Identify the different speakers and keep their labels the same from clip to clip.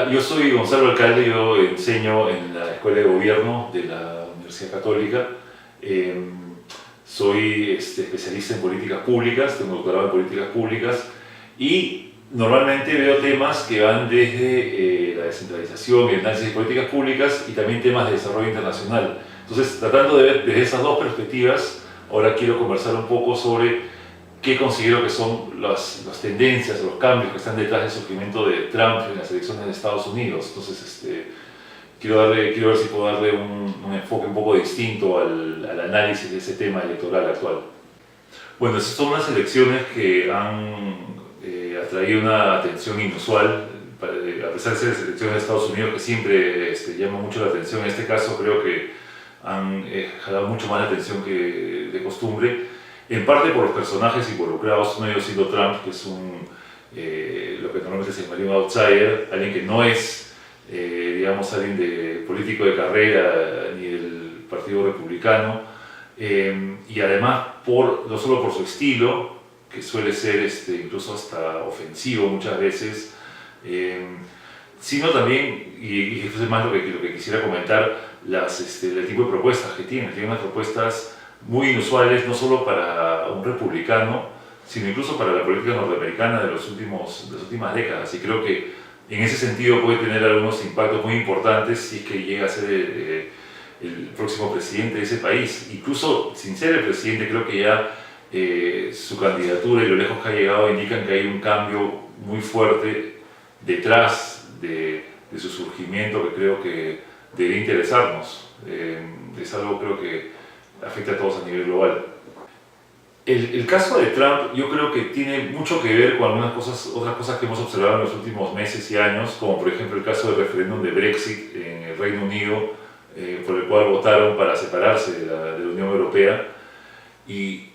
Speaker 1: Hola, yo soy Gonzalo Alcalde, yo enseño en la Escuela de Gobierno de la Universidad Católica. Eh, Soy especialista en políticas públicas, tengo doctorado en políticas públicas y normalmente veo temas que van desde la descentralización y el análisis de políticas públicas y también temas de desarrollo internacional. Entonces, tratando de ver desde esas dos perspectivas, ahora quiero conversar un poco sobre qué considero que son las tendencias, los cambios que están detrás del surgimiento de Trump en las elecciones de Estados Unidos. Entonces, quiero ver si puedo darle un enfoque un poco distinto al análisis de ese tema electoral actual. Bueno, estas son unas elecciones que han atraído una atención inusual, a pesar de ser elecciones de Estados Unidos que siempre llaman mucho la atención. En este caso creo que han jalado mucho más la atención que de costumbre, en parte por los personajes involucrados, uno de ellos siendo Trump, que es lo que normalmente se llamaría un outsider, alguien que no es, digamos, alguien de político de carrera ni del Partido Republicano, y además no solo por su estilo, que suele ser incluso hasta ofensivo muchas veces, sino también, y esto es más lo que quisiera comentar, el tipo de propuestas que tiene. Tiene unas propuestas muy inusuales, no solo para un republicano, sino incluso para la política norteamericana de las últimas décadas. Y creo que en ese sentido puede tener algunos impactos muy importantes si es que llega a ser el próximo presidente de ese país. Incluso sin ser el presidente, creo que ya su candidatura y lo lejos que ha llegado indican que hay un cambio muy fuerte detrás de su surgimiento que creo que debe interesarnos. Es algo, creo que afecta a todos a nivel global. El caso de Trump yo creo que tiene mucho que ver con otras cosas que hemos observado en los últimos meses y años, como por ejemplo el caso del referéndum de Brexit en el Reino Unido, por el cual votaron para separarse de la Unión Europea, y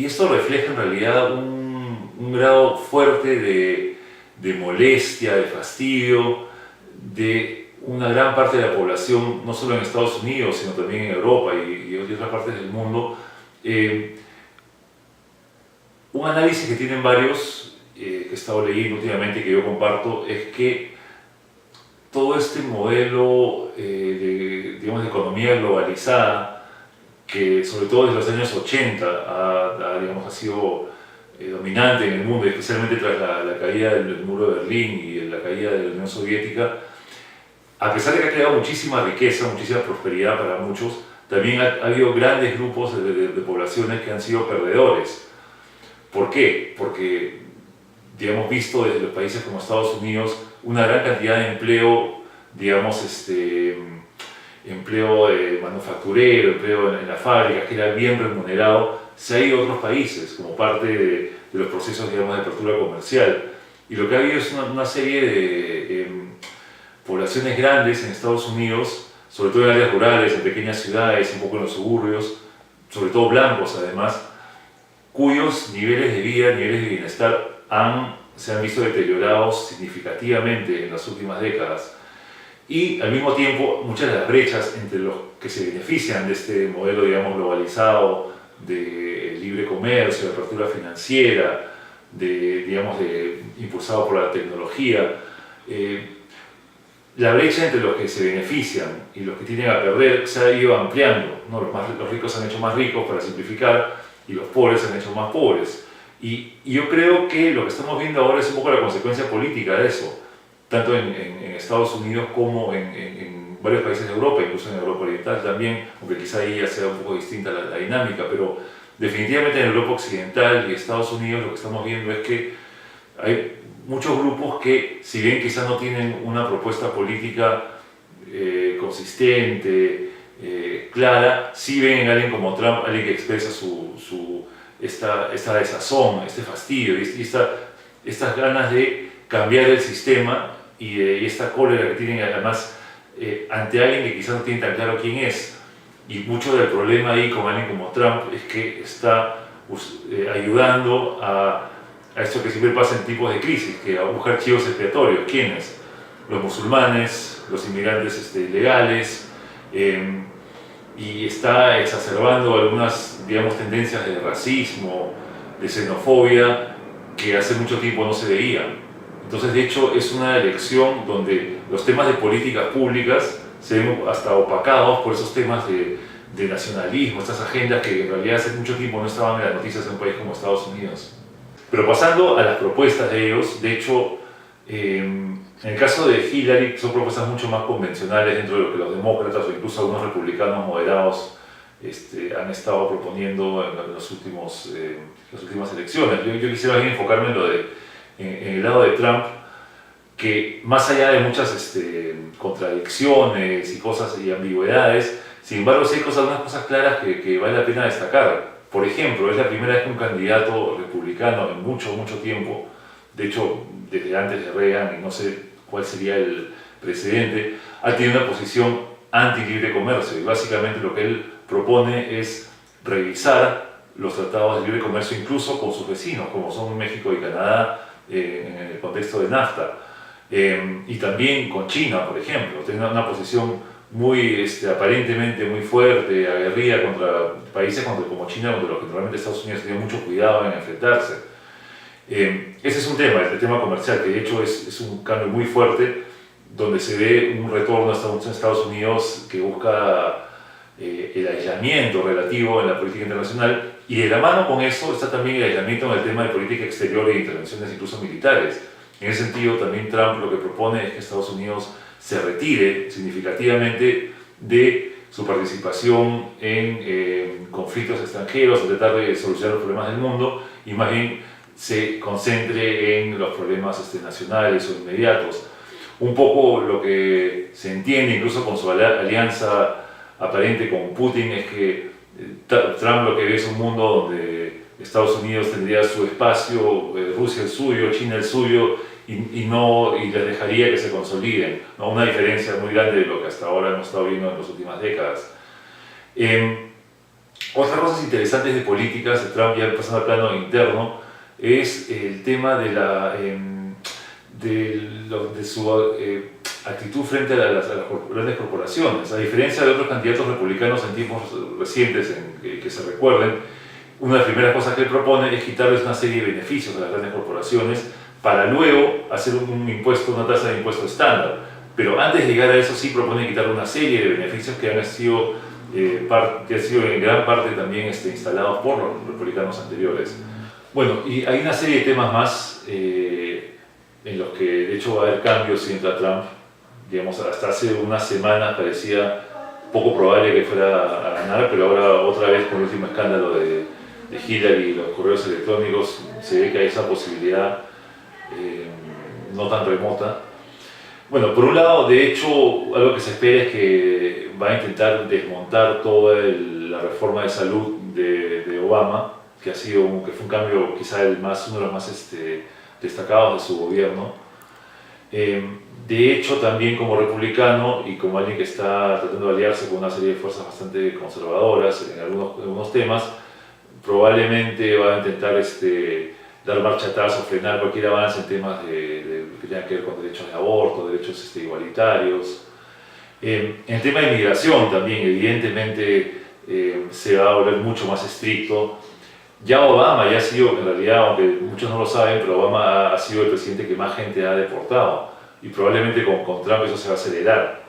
Speaker 1: esto refleja en realidad un grado fuerte de molestia, de fastidio, de una gran parte de la población, no solo en Estados Unidos, sino también en Europa y otras partes del mundo. Un análisis que tienen varios, que he estado leyendo últimamente y que yo comparto, es que todo este modelo digamos, de economía globalizada, que sobre todo desde los años 80 digamos, ha sido dominante en el mundo, especialmente tras la caída del muro de Berlín y la caída de la Unión Soviética, a pesar de que ha creado muchísima riqueza, muchísima prosperidad para muchos, también ha habido grandes grupos de poblaciones que han sido perdedores. ¿Por qué? Porque, digamos, visto desde los países como Estados Unidos, una gran cantidad de empleo, digamos, empleo manufacturero, empleo en las fábricas, que era bien remunerado, se ha ido a otros países como parte de los procesos, digamos, de apertura comercial. Y lo que ha habido es una serie de poblaciones grandes en Estados Unidos, sobre todo en áreas rurales, en pequeñas ciudades, un poco en los suburbios, sobre todo blancos además, cuyos niveles de vida, niveles de bienestar se han visto deteriorados significativamente en las últimas décadas. Y al mismo tiempo, muchas de las brechas entre los que se benefician de este modelo, digamos, globalizado, de libre comercio, de apertura financiera, impulsado por la tecnología, la brecha entre los que se benefician y los que tienen a perder se ha ido ampliando, ¿no? Los ricos se han hecho más ricos, para simplificar, y los pobres se han hecho más pobres. Y yo creo que lo que estamos viendo ahora es un poco la consecuencia política de eso, tanto en Estados Unidos como en varios países de Europa, incluso en Europa Oriental también, aunque quizá ahí ya sea un poco distinta la dinámica, pero definitivamente en Europa Occidental y Estados Unidos lo que estamos viendo es que hay muchos grupos que, si bien quizás no tienen una propuesta política consistente, clara, sí ven en alguien como Trump, alguien que expresa esta desazón, este fastidio y estas ganas de cambiar el sistema y esta cólera que tienen además ante alguien que quizás no tiene tan claro quién es. Y mucho del problema ahí con alguien como Trump es que está ayudando a esto que siempre pasa en tipos de crisis, que a buscar chivos expiatorios. ¿Quiénes? Los musulmanes, los inmigrantes ilegales, y está exacerbando algunas, digamos, tendencias de racismo, de xenofobia, que hace mucho tiempo no se veían. Entonces, de hecho, es una elección donde los temas de políticas públicas se ven hasta opacados por esos temas de nacionalismo, estas agendas que en realidad hace mucho tiempo no estaban en las noticias en un país como Estados Unidos. Pero pasando a las propuestas de ellos, de hecho, en el caso de Hillary son propuestas mucho más convencionales dentro de lo que los demócratas o incluso algunos republicanos moderados han estado proponiendo en las últimas elecciones. Yo quisiera bien enfocarme en el lado de Trump, que más allá de muchas contradicciones y cosas y ambigüedades, sin embargo sí hay algunas cosas claras que vale la pena destacar. Por ejemplo, es la primera vez que un candidato republicano en mucho tiempo, de hecho desde antes de Reagan, y no sé cuál sería el precedente, ha tenido una posición anti-libre comercio, y básicamente lo que él propone es revisar los tratados de libre comercio incluso con sus vecinos, como son México y Canadá, en el contexto de NAFTA, y también con China, por ejemplo. Tiene una posición muy, aparentemente muy fuerte, aguerrida contra países como China, donde realmente Estados Unidos tiene mucho cuidado en enfrentarse. Ese es un tema, el tema comercial, que de hecho es un cambio muy fuerte, donde se ve un retorno a Estados Unidos que busca el aislamiento relativo en la política internacional, y de la mano con eso está también el aislamiento en el tema de política exterior e intervenciones incluso militares. En ese sentido, también Trump lo que propone es que Estados Unidos se retire significativamente de su participación en conflictos extranjeros, en tratar de solucionar los problemas del mundo, y más bien se concentre en los problemas nacionales o inmediatos. Un poco lo que se entiende incluso con su alianza aparente con Putin es que Trump lo que ve es un mundo donde Estados Unidos tendría su espacio, Rusia el suyo, China el suyo, y les dejaría que se consoliden, ¿no? Una diferencia muy grande de lo que hasta ahora hemos estado viendo en las últimas décadas. Otras cosas interesantes de políticas de Trump, ya pasando al plano interno, es el tema de su actitud frente a las grandes corporaciones. A diferencia de otros candidatos republicanos en tiempos recientes que se recuerden, una de las primeras cosas que él propone es quitarles una serie de beneficios a las grandes corporaciones para luego hacer una tasa de impuesto estándar. Pero antes de llegar a eso sí propone quitar una serie de beneficios que han sido en gran parte también instalados por los republicanos anteriores. Bueno, y hay una serie de temas más en los que de hecho va a haber cambios si entra Trump. Digamos, hasta hace unas semanas parecía poco probable que fuera a ganar, pero ahora otra vez con el último escándalo de Hillary y los correos electrónicos se ve que hay esa posibilidad no tan remota. Bueno, por un lado, de hecho, algo que se espera es que va a intentar desmontar toda la reforma de salud de Obama, que fue un cambio quizá uno de los más destacados de su gobierno. De hecho, también como republicano y como alguien que está tratando de aliarse con una serie de fuerzas bastante conservadoras en algunos temas, probablemente va a intentar dar marcha atrás o frenar cualquier avance en temas que tengan que ver con derechos de aborto, derechos igualitarios. En el tema de migración también, evidentemente, se va a volver mucho más estricto. Ya Obama ya ha sido, en realidad, aunque muchos no lo saben, pero Obama ha sido el presidente que más gente ha deportado, y probablemente con Trump eso se va a acelerar.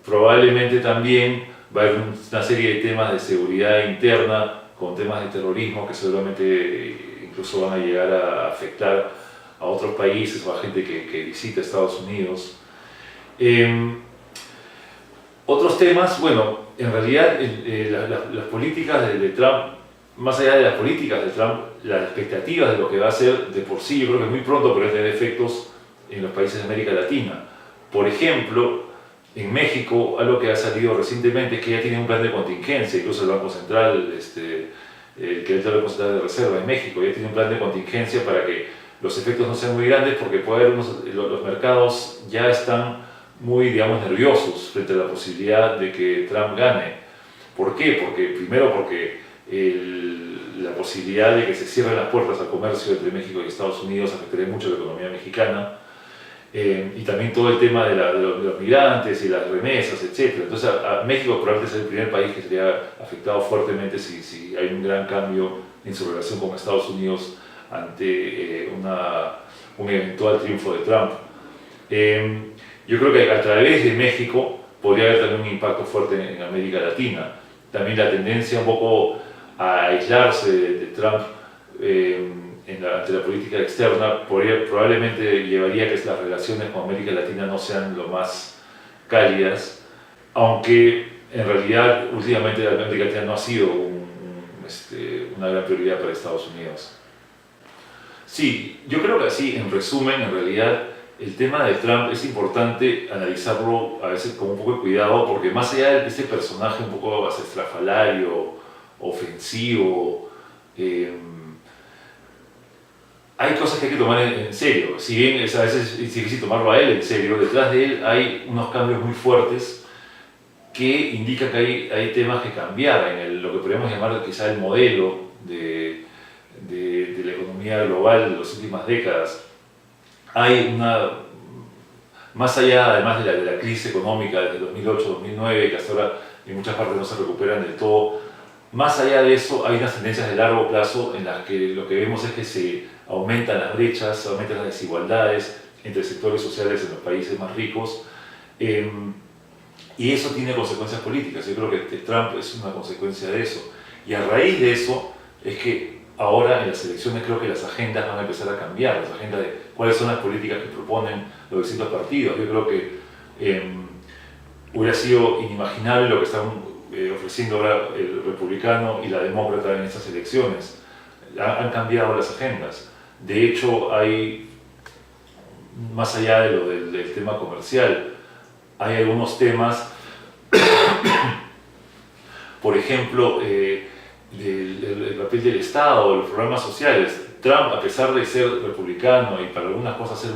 Speaker 1: Probablemente también va a haber una serie de temas de seguridad interna, con temas de terrorismo que seguramente incluso van a llegar a afectar a otros países o a gente que visita Estados Unidos. Otros temas, bueno, en realidad las políticas de Trump, más allá de las políticas de Trump, las expectativas de lo que va a hacer de por sí, yo creo que es muy pronto, pero es tener efectos en los países de América Latina. Por ejemplo, en México, algo que ha salido recientemente es que ya tiene un plan de contingencia, incluso el Banco Central, que es el Banco Central de Reserva en México, ya tiene un plan de contingencia para que los efectos no sean muy grandes, porque puede haber los mercados ya están muy, digamos, nerviosos frente a la posibilidad de que Trump gane. ¿Por qué? Primero porque la posibilidad de que se cierren las puertas al comercio entre México y Estados Unidos afectaría mucho a la economía mexicana, y también todo el tema de los migrantes y las remesas, etc. Entonces a México probablemente es el primer país que sería afectado fuertemente si hay un gran cambio en su relación con Estados Unidos ante un eventual triunfo de Trump. Yo creo que a través de México podría haber también un impacto fuerte en América Latina. También la tendencia un poco a aislarse de Trump ante la política externa probablemente llevaría a que las relaciones con América Latina no sean lo más cálidas, aunque en realidad últimamente la América Latina no ha sido una gran prioridad para Estados Unidos. Sí, yo creo que así, en resumen, en realidad, el tema de Trump es importante analizarlo a veces con un poco de cuidado, porque más allá de este personaje un poco estrafalario, ofensivo, hay cosas que hay que tomar en serio. Si bien a veces es difícil tomarlo a él en serio, detrás de él hay unos cambios muy fuertes que indican que hay temas que cambiar en lo que podríamos llamar quizá el modelo de la economía global de las últimas décadas. Hay más allá además de la crisis económica desde 2008-2009, que hasta ahora en muchas partes no se recuperan del todo, más allá de eso hay unas tendencias de largo plazo en las que lo que vemos es que se aumentan las brechas, se aumentan las desigualdades entre sectores sociales en los países más ricos, y eso tiene consecuencias políticas. Yo creo que Trump es una consecuencia de eso, y a raíz de eso es que ahora en las elecciones creo que las agendas van a empezar a cambiar, las agendas de cuáles son las políticas que proponen los distintos partidos. Yo creo que hubiera sido inimaginable lo que están ofreciendo ahora el republicano y la demócrata en estas elecciones. Han cambiado las agendas. De hecho, hay, más allá de lo del tema comercial, hay algunos temas, por ejemplo, el papel del Estado, los programas sociales. Trump, a pesar de ser republicano y para algunas cosas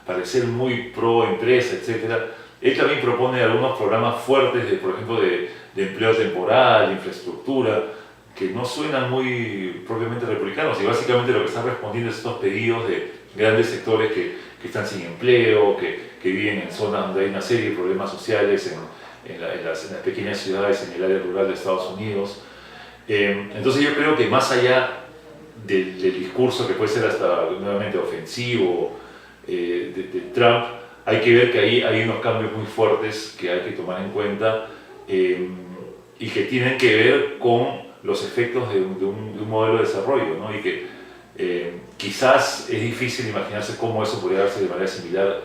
Speaker 1: parecer muy pro empresa, etc., él también propone algunos programas fuertes, por ejemplo, de empleo temporal, de infraestructura, que no suenan muy propiamente republicanos, y básicamente lo que están respondiendo es estos pedidos de grandes sectores que están sin empleo, que viven en zonas donde hay una serie de problemas sociales en las pequeñas ciudades, en el área rural de Estados Unidos. Entonces yo creo que más allá del discurso que puede ser hasta nuevamente ofensivo de Trump, hay que ver que ahí hay unos cambios muy fuertes que hay que tomar en cuenta y que tienen que ver con los efectos de un modelo de desarrollo, ¿no? Y que quizás es difícil imaginarse cómo eso podría darse de manera similar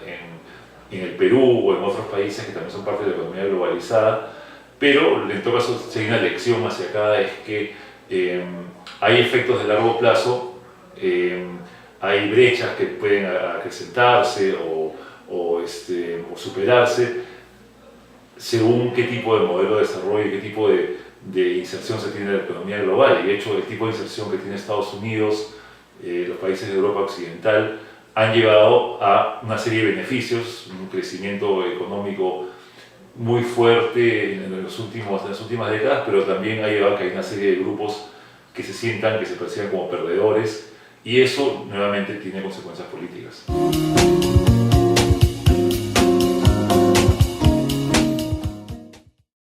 Speaker 1: en el Perú o en otros países que también son parte de la economía globalizada, pero en todo caso, si hay una lección hacia acá es que hay efectos de largo plazo, hay brechas que pueden acrecentarse o superarse según qué tipo de modelo de desarrollo y qué tipo de inserción se tiene en la economía global. Y de hecho, el tipo de inserción que tiene Estados Unidos, los países de Europa Occidental, han llevado a una serie de beneficios, un crecimiento económico muy fuerte en las últimas décadas, pero también ha llevado a que hay una serie de grupos que se perciban como perdedores, y eso nuevamente tiene consecuencias políticas.